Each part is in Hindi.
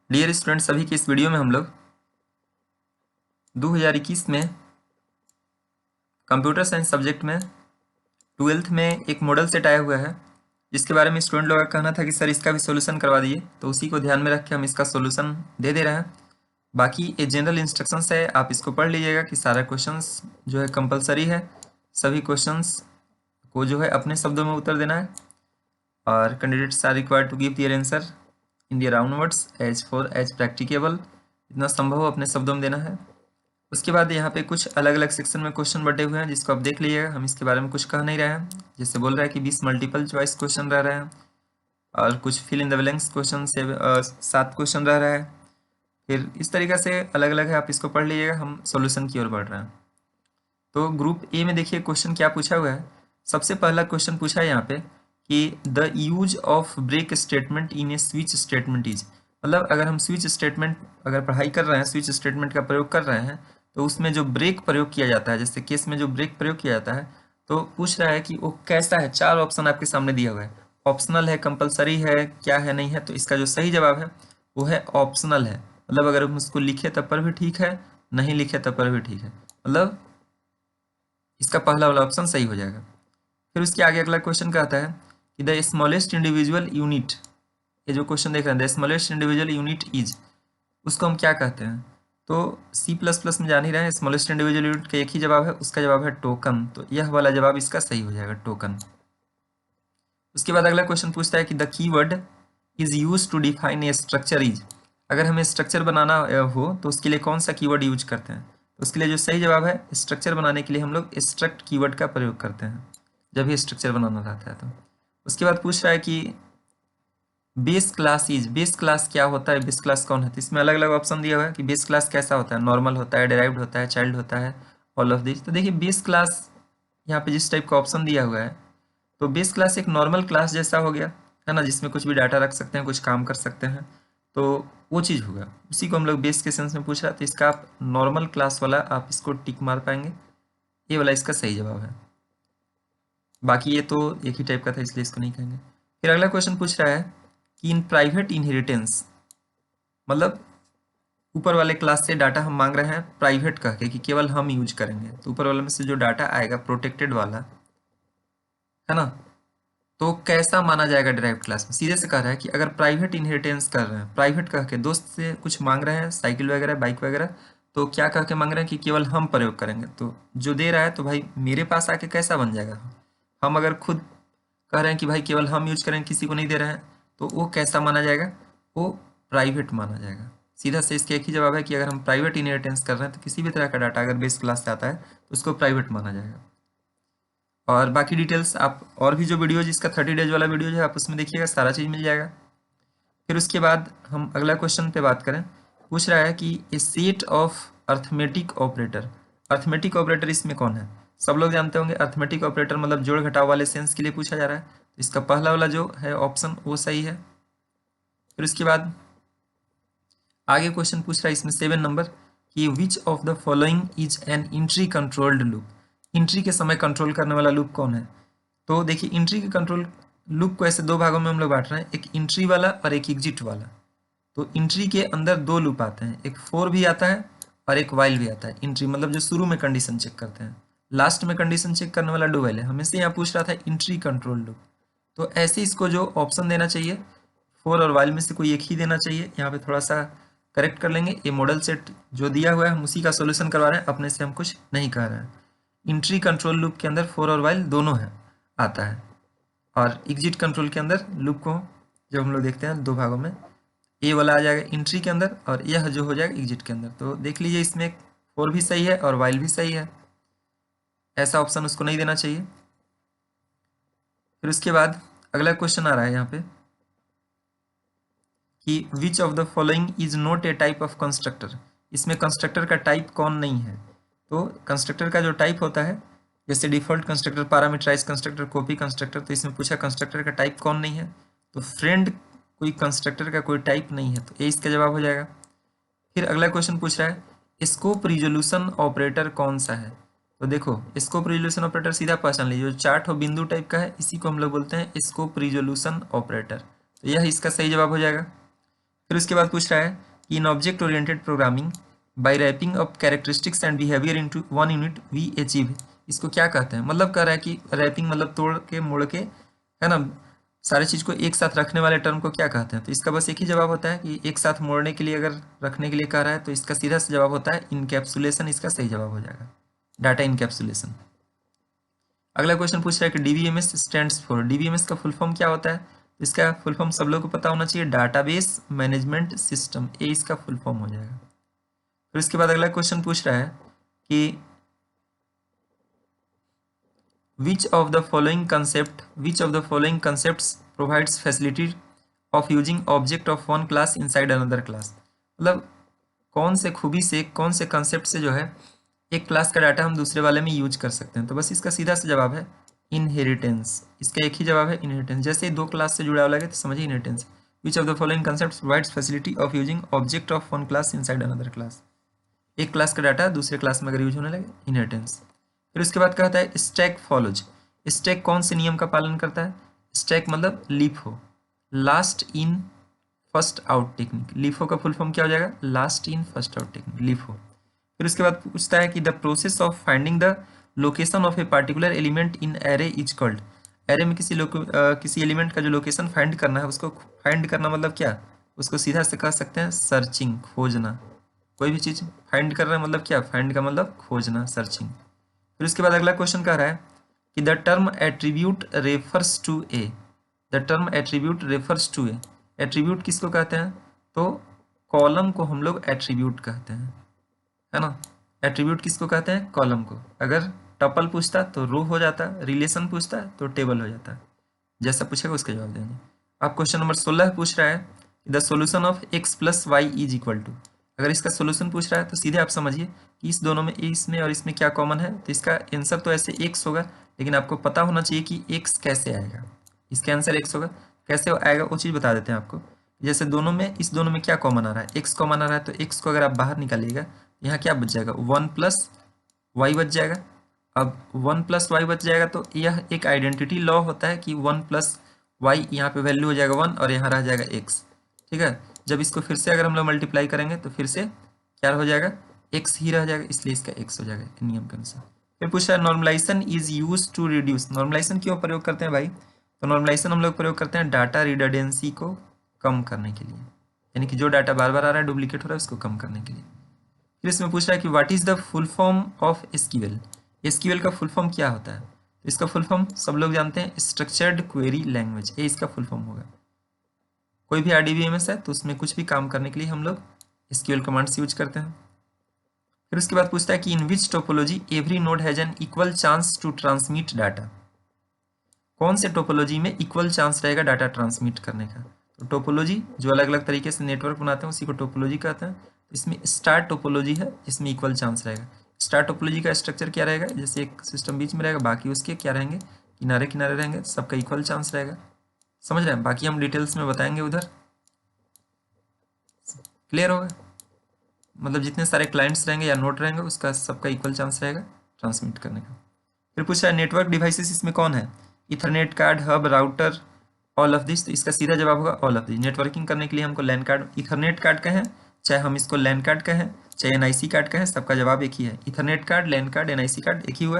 डियर स्टूडेंट, सभी के इस वीडियो में हम लोग 2021 में कंप्यूटर साइंस सब्जेक्ट में 12th में एक मॉडल सेट आया हुआ है, जिसके बारे में स्टूडेंट लोगों का कहना था कि सर इसका भी सोल्यूशन करवा दिए। तो उसी को ध्यान में रख के हम इसका सोल्यूशन दे रहे हैं। बाकी ये जनरल इंस्ट्रक्शंस है, आप इसको पढ़ लीजिएगा कि सारा क्वेश्चंस जो है कंपलसरी है। सभी क्वेश्चंस को जो है अपने शब्दों में उत्तर देना है, और candidates are required to give their answer in their own words as practicable. जितना संभव हो अपने शब्दों में देना है। उसके बाद यहाँ पे कुछ अलग अलग सेक्शन में क्वेश्चन बटे हुए हैं, जिसको आप देख लीजिएगा। हम इसके बारे में कुछ कह नहीं रहे हैं। जैसे बोल रहा है कि 20 मल्टीपल चॉइस क्वेश्चन रह रहे हैं, और कुछ fill in the blanks question से 7 क्वेश्चन रह रहा है। फिर इस तरीके से अलग अलग है, आप इसको पढ़ लीजिएगा। हम सॉल्यूशन की ओर बढ़ रहे हैं। तो ग्रुप ए में देखिए क्वेश्चन क्या पूछा हुआ है। सबसे पहला क्वेश्चन पूछा है यहाँ पे कि the use of break statement in a switch statement is, मतलब अगर हम स्विच स्टेटमेंट अगर पढ़ाई कर रहे हैं, स्विच स्टेटमेंट का प्रयोग कर रहे हैं, तो उसमें जो ब्रेक प्रयोग किया जाता है, जैसे केस में जो ब्रेक प्रयोग किया जाता है, तो पूछ रहा है कि वो कैसा है। 4 ऑप्शन आपके सामने दिया हुआ है। ऑप्शनल है, कंपलसरी है, क्या है, नहीं है। तो इसका जो सही जवाब है वो है ऑप्शनल है। मतलब अगर हम उसको लिखे तब पर भी ठीक है, नहीं लिखे तब पर भी ठीक है। मतलब इसका पहला वाला ऑप्शन सही हो जाएगा। फिर उसके आगे अगला क्वेश्चन कहता है कि द स्मॉलेस्ट इंडिविजुअल यूनिट, ये जो क्वेश्चन देख रहे हैं, the smallest individual unit is, उसको हम क्या कहते हैं। तो C++ में जान ही रहे हैं, स्मॉलेस्ट इंडिविजुअल यूनिट का एक ही जवाब है, उसका जवाब है टोकन। तो यह वाला जवाब इसका सही हो जाएगा, टोकन। उसके बाद अगला क्वेश्चन पूछता है कि the keyword is use to define a structure is, अगर हमें स्ट्रक्चर बनाना हो तो उसके लिए कौन सा कीवर्ड यूज करते हैं। तो उसके लिए जो सही जवाब है, स्ट्रक्चर बनाने के लिए हम लोग स्ट्रक्ट कीवर्ड का प्रयोग करते हैं जब भी स्ट्रक्चर बनाना रहता है। तो उसके बाद पूछ रहा है कि base class is, base class क्या होता है, बेस क्लास कौन है। तो इसमें अलग अलग ऑप्शन दिया हुआ है कि बेस क्लास कैसा होता है, नॉर्मल होता है, डेराइव्ड होता है, चाइल्ड होता है, ऑल ऑफ दिस। तो देखिए बेस क्लास यहाँ पे जिस टाइप का ऑप्शन दिया हुआ है, तो बेस क्लास एक नॉर्मल क्लास जैसा हो गया है ना, जिसमें कुछ भी डाटा रख सकते हैं, कुछ काम कर सकते हैं। तो वो चीज़ होगा, उसी को हम लोग बेस के सेंस में पूछ रहा है। तो इसका आप नॉर्मल क्लास वाला आप इसको टिक मार पाएंगे, ये वाला इसका सही जवाब है। बाकी ये तो एक ही टाइप का था, इसलिए इसको नहीं कहेंगे। फिर अगला क्वेश्चन पूछ रहा है कि इन प्राइवेट इनहेरिटेंस, मतलब ऊपर वाले क्लास से डाटा हम मांग रहे हैं प्राइवेट कह के कि केवल हम यूज करेंगे। तो ऊपर वाले में से जो डाटा आएगा प्रोटेक्टेड वाला, है ना, तो कैसा माना जाएगा डिराइव्ड क्लास में। सीधे से कह रहा है कि अगर प्राइवेट इनहेरिटेंस कर रहे हैं, प्राइवेट कह के दोस्त से कुछ मांग रहे हैं, साइकिल वगैरह, बाइक वगैरह, तो क्या कह के मांग रहे हैं कि केवल हम प्रयोग करेंगे। तो जो दे रहा है, तो भाई मेरे पास आके कैसा बन जाएगा। हम अगर खुद कह रहे हैं कि भाई केवल हम यूज करेंगे, किसी को नहीं दे रहे हैं, तो वो कैसा माना जाएगा, वो प्राइवेट माना जाएगा। सीधा से इसके एक ही जवाब है कि अगर हम प्राइवेट इनहेरिटेंस कर रहे हैं, तो किसी भी तरह का डाटा अगर बेस क्लास से आता है तो उसको प्राइवेट माना जाएगा। और बाकी डिटेल्स आप और भी जो वीडियो जिसका 30 डेज वाला वीडियो है, आप उसमें देखिएगा, सारा चीज़ मिल जाएगा। फिर उसके बाद हम अगला क्वेश्चन पे बात करें। पूछ रहा है कि a set of arithmetic operator, arithmetic operator इसमें कौन है। सब लोग जानते होंगे अर्थमेटिक ऑपरेटर मतलब जोड़ घटाव वाले सेंस के लिए पूछा जा रहा है। तो इसका पहला वाला जो है ऑप्शन वो सही है। फिर उसके बाद आगे क्वेश्चन पूछ रहा है इसमें 7 नंबर कि which of the following is an entry controlled loop, entry के समय कंट्रोल करने वाला लूप कौन है। तो देखिए इंट्री के कंट्रोल लूप को ऐसे 2 भागों में हम लोग बांट रहे हैं, एक इंट्री वाला और एक एग्जिट वाला। तो इंट्री के अंदर 2 लूप आते हैं, एक फॉर भी आता है और एक वाइल भी आता है। इंट्री मतलब जो शुरू में कंडीशन चेक करते हैं, लास्ट में कंडीशन चेक करने वाला डू वाइल है। हमें से यहाँ पूछ रहा था इंट्री कंट्रोल लूप, तो ऐसे इसको जो ऑप्शन देना चाहिए, फॉर और वाइल में से कोई एक ही देना चाहिए। यहाँ पे थोड़ा सा करेक्ट कर लेंगे। ये मॉडल सेट जो दिया हुआ है हम उसी का सोल्यूशन करवा रहे हैं, अपने से हम कुछ नहीं कह रहे हैं। इंट्री कंट्रोल लूप के अंदर फॉर और वाइल दोनों है आता है, और एग्जिट कंट्रोल के अंदर लूप को जब हम लोग देखते हैं 2 भागों में, ए वाला आ जाएगा इंट्री के अंदर और यह जो हो जाएगा एग्जिट के अंदर। तो देख लीजिए इसमें फॉर भी सही है और वाइल भी सही है, ऐसा ऑप्शन उसको नहीं देना चाहिए। फिर उसके बाद अगला क्वेश्चन आ रहा है यहाँ पे कि which of the following is not a type of constructor, इसमें कंस्ट्रक्टर का टाइप कौन नहीं है। तो कंस्ट्रक्टर का जो टाइप होता है, जैसे default constructor, parameterise constructor, copy constructor, तो इसमें पूछा कंस्ट्रक्टर का टाइप कौन नहीं है। तो फ्रेंड कोई कंस्ट्रक्टर का कोई टाइप नहीं है, तो ये इसका जवाब हो जाएगा। फिर अगला क्वेश्चन पूछ रहा है स्कोप रिजोल्यूशन ऑपरेटर कौन सा है। तो देखो स्कोप रिजोल्यूशन ऑपरेटर सीधा पहचान लीजिए, जो चार्ट और बिंदु टाइप का है इसी को हम लोग बोलते हैं स्कोप रिजोल्यूशन ऑपरेटर। तो यह इसका सही जवाब हो जाएगा। फिर उसके बाद पूछ रहा है कि in object oriented programming by wrapping up characteristics and behaviour into one unit we achieve, इसको क्या कहते हैं। मतलब कह रहा है कि रैपिंग मतलब तोड़ के मोड़ के, है ना, सारी चीज़ को एक साथ रखने वाले टर्म को क्या कहते हैं। तो इसका बस एक ही जवाब होता है कि एक साथ मोड़ने के लिए अगर रखने के लिए कह रहा है तो इसका सीधा सा जवाब होता है इनकैप्सुलेशन, इसका सही जवाब हो जाएगा, डाटा इनकैप्सुलेशन। अगला क्वेश्चन पूछ रहा है कि डीबीएमएस स्टैंड्स फॉर, डीबीएमएस का फुल फॉर्म क्या होता है। इसका फुल फॉर्म सब लोग को पता होना चाहिए, डाटाबेस मैनेजमेंट सिस्टम, ये इसका फुल फॉर्म हो जाएगा। फिर उसके बाद अगला क्वेश्चन पूछ रहा है कि which of the following concepts provides facility of using object of one class inside another class। मतलब कौन से खूबी से, कौन से कंसेप्ट से जो है एक क्लास का डाटा हम दूसरे वाले में यूज कर सकते हैं। तो बस इसका सीधा सा जवाब है इनहेरिटेंस, इसका एक ही जवाब है इनहेरिटेंस। जैसे ही दो क्लास से जुड़ा हुआ लगे तो समझिए inheritance. Which of the following concept provides facility of using object of one class inside another class, एक क्लास का डाटा दूसरे क्लास में अगर यूज होने लगे, इनहेरिटेंस। फिर उसके बाद कहता है स्टैक फॉलोज, स्टैक कौन से नियम का पालन करता है। स्टैक मतलब LIFO, last in first out technique, LIFO का फुल फॉर्म क्या हो जाएगा, last in first out technique, LIFO. फिर उसके बाद पूछता है कि the process of finding the location of a particular element in array is called, array में किसी एलिमेंट का जो लोकेशन फाइंड करना है, उसको फाइंड करना मतलब क्या, उसको सीधा से कह सकते हैं सर्चिंग, खोजना। कोई भी चीज़ फाइंड कर रहे हैं मतलब क्या, फाइंड का मतलब खोजना, सर्चिंग। फिर उसके बाद अगला क्वेश्चन कह रहा है कि the term attribute refers to a, the term attribute refers to a, attribute किसको कहते हैं, तो कॉलम को हम लोग एट्रीब्यूट कहते हैं, है ना। एट्रीब्यूट किसको कहते हैं, कॉलम को। अगर टपल पूछता तो रो हो जाता, रिलेशन पूछता तो टेबल हो जाता, जैसा पूछेगा उसका जवाब देंगे। अब क्वेश्चन नंबर 16 पूछ रहा है the solution of x plus y is equal to, अगर इसका सोल्यूशन पूछ रहा है तो सीधे आप समझिए कि इस दोनों में, इसमें और इसमें क्या कॉमन है। तो इसका आंसर तो ऐसे x होगा, लेकिन आपको पता होना चाहिए कि x कैसे आएगा, इसका आंसर x होगा। कैसे आएगा वो चीज़ बता देते हैं आपको। जैसे दोनों में, इस दोनों में क्या कॉमन आ रहा है, x कॉमन आ रहा है, तो x को अगर आप बाहर निकालिएगा यहाँ क्या बच जाएगा, 1 प्लस वाई बच जाएगा। अब 1 प्लस वाई बच जाएगा तो यह एक आइडेंटिटी लॉ होता है कि 1 प्लस वाई यहाँ पे वैल्यू हो जाएगा 1 और यहाँ रह जाएगा x, ठीक है। जब इसको फिर से अगर हम लोग मल्टीप्लाई करेंगे तो फिर से क्या हो जाएगा, x ही रह जाएगा, इसलिए इसका x हो जाएगा नियम के अनुसार। फिर पूछा है normalisation is use to reduce, normalisation क्यों प्रयोग करते हैं भाई, तो नॉर्मलाइजेशन हम लोग प्रयोग करते हैं डाटा रिडंडेंसी को कम करने के लिए, यानी कि जो डाटा बार बार आ रहा है, डुप्लीकेट हो रहा है, उसको कम करने के लिए। फिर इसमें पूछ रहा है कि what is the full form of SQL, SQL का फुल फॉर्म क्या होता है। तो इसका फुल फॉर्म सब लोग जानते हैं, स्ट्रक्चर्ड क्वेरी लैंग्वेज, ये इसका फुल फॉर्म होगा। कोई भी आरडीबीएमएस है तो उसमें कुछ भी काम करने के लिए हम लोग एसक्यूएल कमांड्स यूज करते हैं। फिर उसके बाद पूछता है कि in which topology every node has an equal chance to transmit data, कौन से टोपोलॉजी में इक्वल चांस रहेगा डाटा ट्रांसमिट करने का। तो टोपोलॉजी जो अलग अलग तरीके से नेटवर्क बनाते हैं उसी को टोपोलॉजी कहते हैं। तो इसमें स्टार टोपोलॉजी है, इसमें इक्वल चांस रहेगा। स्टार टोपोलॉजी का स्ट्रक्चर क्या रहेगा, जैसे एक सिस्टम बीच में रहेगा, बाकी उसके क्या रहेंगे, किनारे किनारे रहेंगे, सबका इक्वल चांस रहेगा। समझ रहे हैं, बाकी हम डिटेल्स में बताएंगे उधर। क्लियर होगा, मतलब जितने सारे क्लाइंट्स रहेंगे या नोड रहेंगे उसका सबका इक्वल चांस रहेगा ट्रांसमिट करने का। फिर पूछा है नेटवर्क डिवाइसेस इसमें कौन है, Ethernet card, hub, router, all of this. तो इसका सीधा जवाब होगा ऑल ऑफ दिस। नेटवर्किंग करने के लिए हमको लैन कार्ड, इथरनेट कार्ड कहें चाहे हम इसको लैन कार्ड कहें चाहे एनआईसी कार्ड कहें, सबका जवाब एक ही है। इथरनेट कार्ड, लैन कार्ड, एनआईसी कार्ड एक ही हुआ।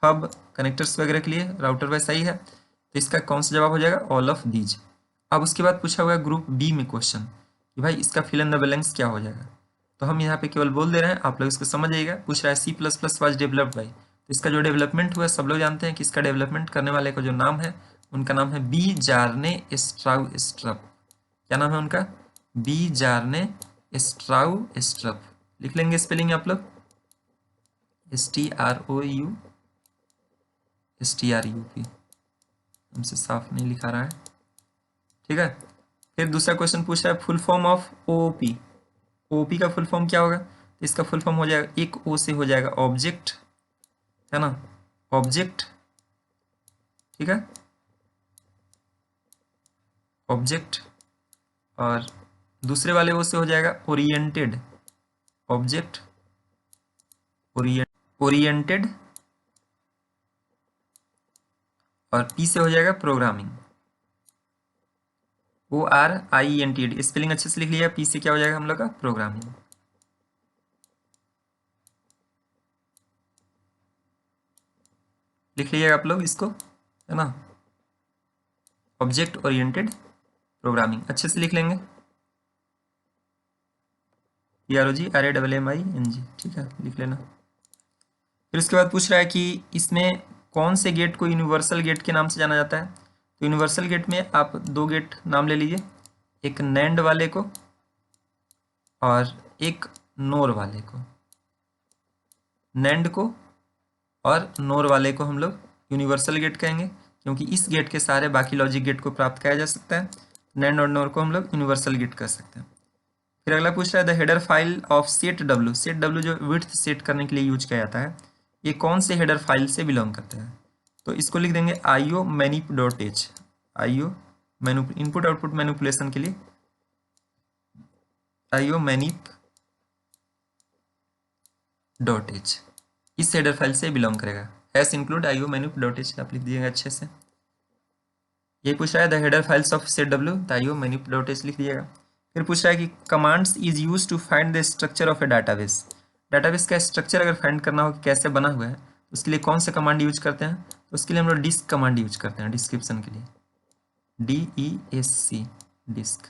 हब कनेक्टर्स वगैरह के लिए, राउटर वैसा ही है। तो इसका कौन सा जवाब हो जाएगा, ऑल ऑफ दीज। अब उसके बाद पूछा हुआ है ग्रुप बी में क्वेश्चन कि भाई इसका फिल इन द ब्लैंक्स क्या हो जाएगा। तो हम यहाँ पे केवल बोल दे रहे हैं, आप लोग इसको समझ जाइएगा। पूछ रहा है C plus plus was developed by, तो इसका जो डेवलपमेंट हुआ सब लोग जानते हैं कि इसका डेवलपमेंट करने वाले का जो नाम है उनका नाम है बी जार्ने स्ट्राउ स्ट्रप। क्या नाम है उनका, बी जार्ने स्ट्राउ स्ट्रप। लिख लेंगे स्पेलिंग आप लोग, STROUSTRUP, हमसे साफ नहीं लिखा रहा है, ठीक है। फिर दूसरा क्वेश्चन पूछ रहा है full form of OOP, OOP का फुल फॉर्म क्या होगा। तो इसका फुल फॉर्म हो जाएगा, एक ओ से हो जाएगा ऑब्जेक्ट, है ना, ऑब्जेक्ट, ठीक है, ऑब्जेक्ट। और दूसरे वाले ओ से हो जाएगा ओरिएंटेड, ऑब्जेक्ट ओरिएंटेड। और पी से हो जाएगा प्रोग्रामिंग, ORIENT, स्पेलिंग अच्छे से लिख लिया। पी से क्या हो जाएगा हम लोग का प्रोग्रामिंग। लिख लीजिएगा आप लोग इसको, है ना, ऑब्जेक्ट ओरिएंटेड प्रोग्रामिंग अच्छे से लिख लेंगे। PROGRAMMING, ठीक है, लिख लेना। फिर उसके बाद पूछ रहा है कि इसमें कौन से गेट को यूनिवर्सल गेट के नाम से जाना जाता है। तो यूनिवर्सल गेट में आप दो गेट नाम ले लीजिए, एक नैंड वाले को और एक नोर वाले को। नैंड को और नोर वाले को हम लोग यूनिवर्सल गेट कहेंगे, क्योंकि इस गेट के सहारे बाकी लॉजिक गेट को प्राप्त किया जा सकता है। नैंड और नोर को हम लोग यूनिवर्सल गेट कर सकते हैं। फिर अगला पूछ रहा है the header file of set W. Set W जो विड्थ सेट करने के लिए यूज किया जाता है, ये कौन से हेडर फाइल से बिलोंग करता है। तो इसको लिख देंगे IO manip.h। IO input output manipulation के लिए IO manip.h इस हेडर फाइल से बिलोंग करेगा। एस इंक्लूड IO manip.h आप लिख दीजिएगा अच्छे से। ये पूछ रहा है the header files of set W, IO manip.h लिख दीजिएगा। फिर पूछ रहा है कि commands is use to find the structure of a database. Database का स्ट्रक्चर अगर फाइंड करना हो कि कैसे बना हुआ है, तो उसके लिए कौन से कमांड यूज करते हैं। तो उसके लिए हम लोग डिस्क कमांड यूज करते हैं डिस्क्रिप्शन के लिए, DESC, डिस्क,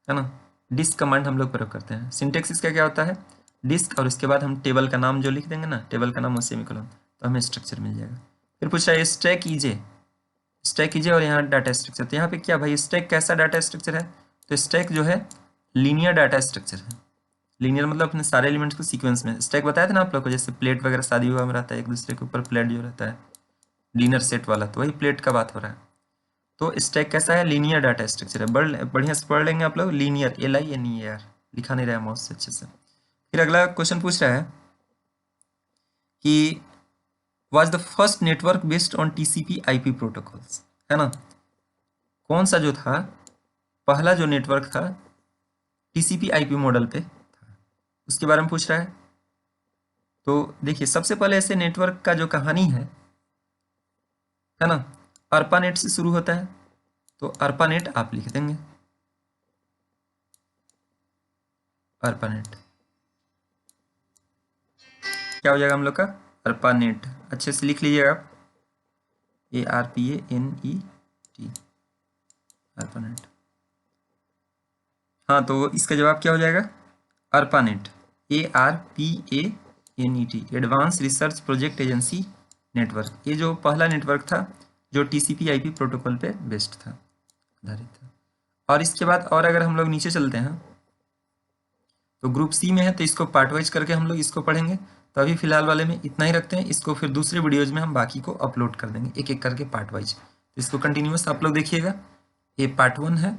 है ना। डिस्क कमांड हम लोग प्रयोग करते हैं। सिंटेक्स इसका क्या होता है, डिस्क और उसके बाद हम टेबल का नाम जो लिख देंगे ना, टेबल का नाम और सेमीकोलन, तो हमें स्ट्रक्चर मिल जाएगा। फिर पूछा है स्टैक कीजिए और यहाँ डाटा स्ट्रक्चर। तो यहाँ पे क्या भाई, स्टैक कैसा डाटा स्ट्रक्चर है। तो स्टैक जो है लीनियर डाटा स्ट्रक्चर है। लीनियर मतलब अपने सारे एलिमेंट्स को सीक्वेंस में। स्टैक बताया था ना आप लोग को, जैसे प्लेट वगैरह शादी विवाह में रहता है, एक दूसरे के ऊपर प्लेट जो रहता है लीनियर सेट वाला, तो वही प्लेट का बात हो रहा है। तो स्टैक कैसा है, लीनियर डाटा स्ट्रक्चर है। बढ़िया से पढ़ लेंगे आप लोग, लीनियर LINEAR, लिखा नहीं रहा माउस से अच्छे से। फिर अगला क्वेश्चन पूछ रहा है कि was the first network based on TCP/IP protocols, है ना। कौन सा जो था पहला जो नेटवर्क था TCP/IP मॉडल पे था, उसके बारे में पूछ रहा है। तो देखिए सबसे पहले ऐसे नेटवर्क का जो कहानी है ना, ARPANET से शुरू होता है। तो ARPANET आप लिख देंगे, ARPANET क्या हो जाएगा हम लोग का, ARPANET अच्छे से लिख लीजिएगा आप, ARPANET, ARPANET। हाँ तो इसका जवाब क्या हो जाएगा, ARPANET, ARPANET, advance research project agency network. ये जो पहला नेटवर्क था जो TCP/IP प्रोटोकॉल पे बेस्ड था, आधारित था। और इसके बाद और अगर हम लोग नीचे चलते हैं तो ग्रुप C में है, तो इसको पार्ट वाइज करके हम लोग इसको पढ़ेंगे। तो अभी फिलहाल वाले में इतना ही रखते हैं, इसको फिर दूसरे वीडियोज में हम बाकी को अपलोड कर देंगे एक एक करके पार्ट वाइज। तो इसको कंटिन्यूअस आप लोग देखिएगा। ये पार्ट 1 है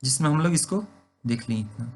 जिसमें हम लोग इसको देख लें इतना।